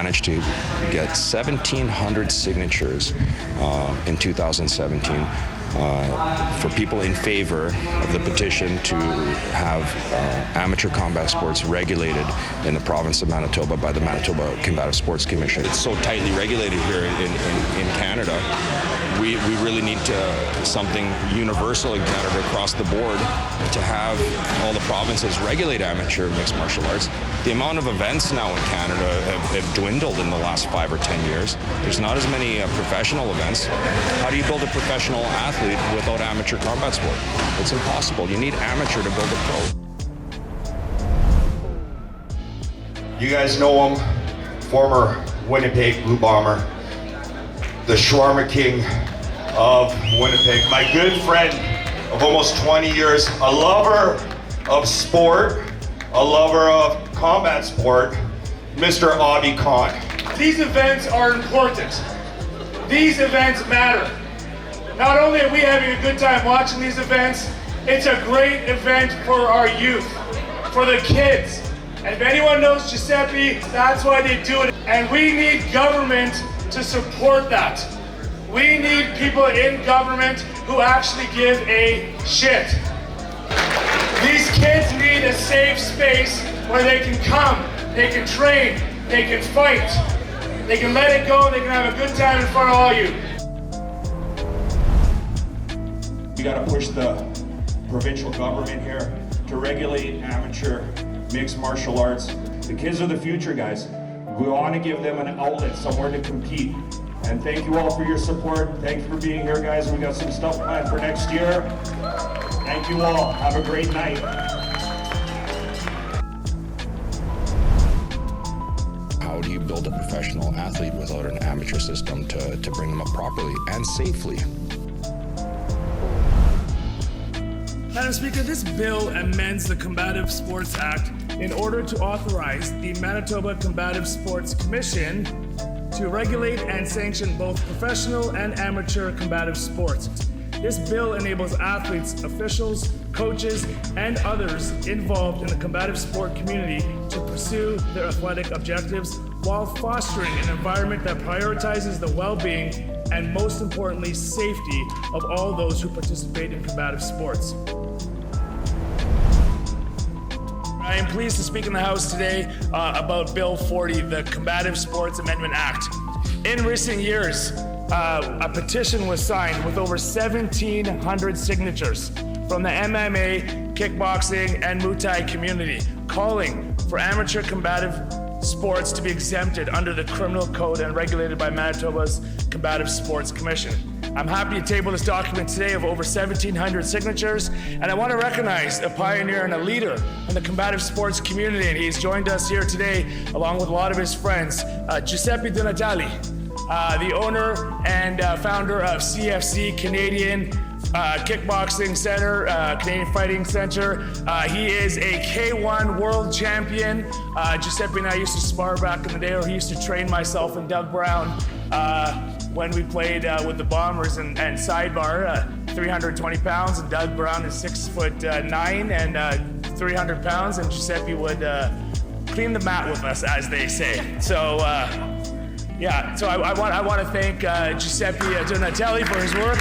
managed to get 1,700 signatures in 2017 for people in favor of the petition to have amateur combat sports regulated in the province of Manitoba by the Manitoba Combative Sports Commission. It's so tightly regulated here in Canada. We really need something universal in Canada across the board to have all the provinces regulate amateur mixed martial arts. The amount of events now in Canada have dwindled in the last 5 or 10 years. There's not as many professional events. How do you build a professional athlete without amateur combat sport? It's impossible. You need amateur to build a pro. You guys know him, former Winnipeg Blue Bomber, the Shawarma King of Winnipeg, my good friend of almost 20 years, a lover of sport, a lover of combat sport, Mr. Abi Khan. These events are important. These events matter. Not only are we having a good time watching these events, it's a great event for our youth, for the kids. And if anyone knows Giuseppe, that's why they do it. And we need government to support that. We need people in government who actually give a shit. These kids need a safe space where they can come, they can train, they can fight, they can let it go, they can have a good time in front of all you. We gotta push the provincial government here to regulate amateur mixed martial arts. The kids are the future, guys. We want to give them an outlet, somewhere to compete. And thank you all for your support. Thank you for being here, guys. We got some stuff planned for next year. Thank you all. Have a great night. How do you build a professional athlete without an amateur system to bring them up properly and safely? Madam Speaker, this bill amends the Combative Sports Act in order to authorize the Manitoba Combative Sports Commission to regulate and sanction both professional and amateur combative sports. This bill enables athletes, officials, coaches, and others involved in the combative sport community to pursue their athletic objectives while fostering an environment that prioritizes the well-being and, most importantly, safety of all those who participate in combative sports. I am pleased to speak in the House today about Bill 40, the Combative Sports Amendment Act. In recent years, a petition was signed with over 1,700 signatures from the MMA, kickboxing, and Muay Thai community, calling for amateur combative sports to be exempted under the criminal code and regulated by Manitoba's Combative Sports Commission. I'm happy to table this document today of over 1,700 signatures, and I want to recognize a pioneer and a leader in the combative sports community, and he's joined us here today along with a lot of his friends, Giuseppe Donatelli, the owner and founder of CFC, Canadian Kickboxing Center, Canadian Fighting Center. He is a K1 world champion. Giuseppe and I used to spar back in the day, or he used to train myself and Doug Brown when we played with the Bombers and Sidebar, 320 pounds, and Doug Brown is 6'9" and 300 pounds, and Giuseppe would clean the mat with us, as they say. So yeah, so I want to thank Giuseppe Donatelli for his work.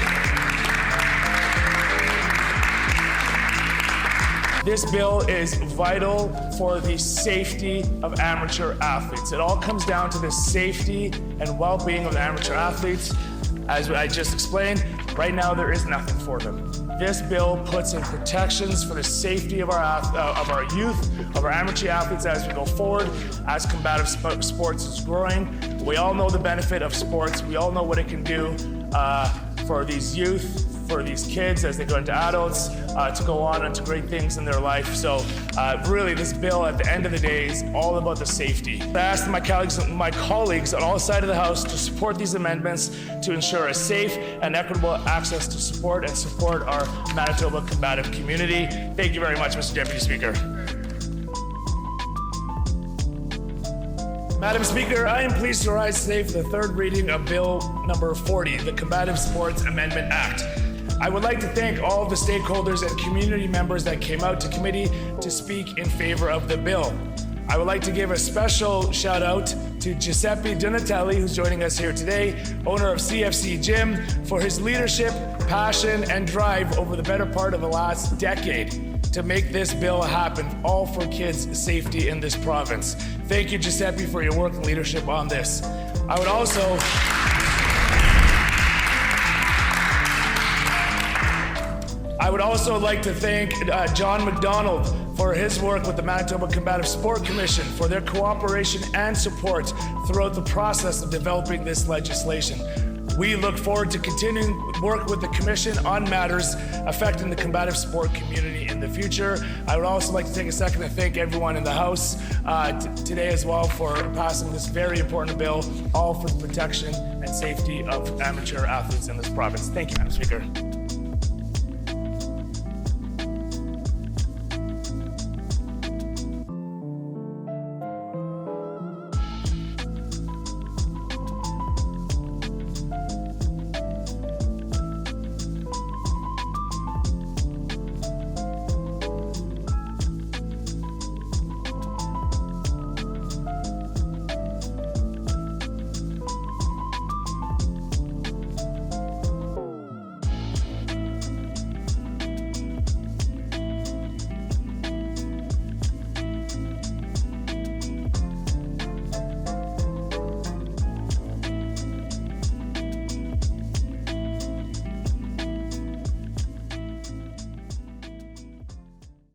This bill is vital for the safety of amateur athletes. It all comes down to the safety and well-being of the amateur athletes. As I just explained, right now there is nothing for them. This bill puts in protections for the safety of our youth, of our amateur athletes as we go forward, as combative sports is growing. We all know the benefit of sports. We all know what it can do for these youth, for these kids as they go into adults, to go on into great things in their life. So really this bill at the end of the day is all about the safety. I asked my colleagues on all sides of the House to support these amendments to ensure a safe and equitable access to support and support our Manitoba combative community. Thank you very much, Mr. Deputy Speaker. Madam Speaker, I am pleased to rise today for the third reading of Bill number 40, the Combative Sports Amendment Act. I would like to thank all of the stakeholders and community members that came out to committee to speak in favor of the bill. I would like to give a special shout out to Giuseppe Donatelli, who's joining us here today, owner of CFC Gym, for his leadership, passion, and drive over the better part of the last decade to make this bill happen, all for kids' safety in this province. Thank you, Giuseppe, for your work and leadership on this. I would also like to thank John McDonald for his work with the Manitoba Combative Sport Commission for their cooperation and support throughout the process of developing this legislation. We look forward to continuing work with the Commission on matters affecting the combative sport community in the future. I would also like to take a second to thank everyone in the House today as well for passing this very important bill, all for the protection and safety of amateur athletes in this province. Thank you, Madam Speaker.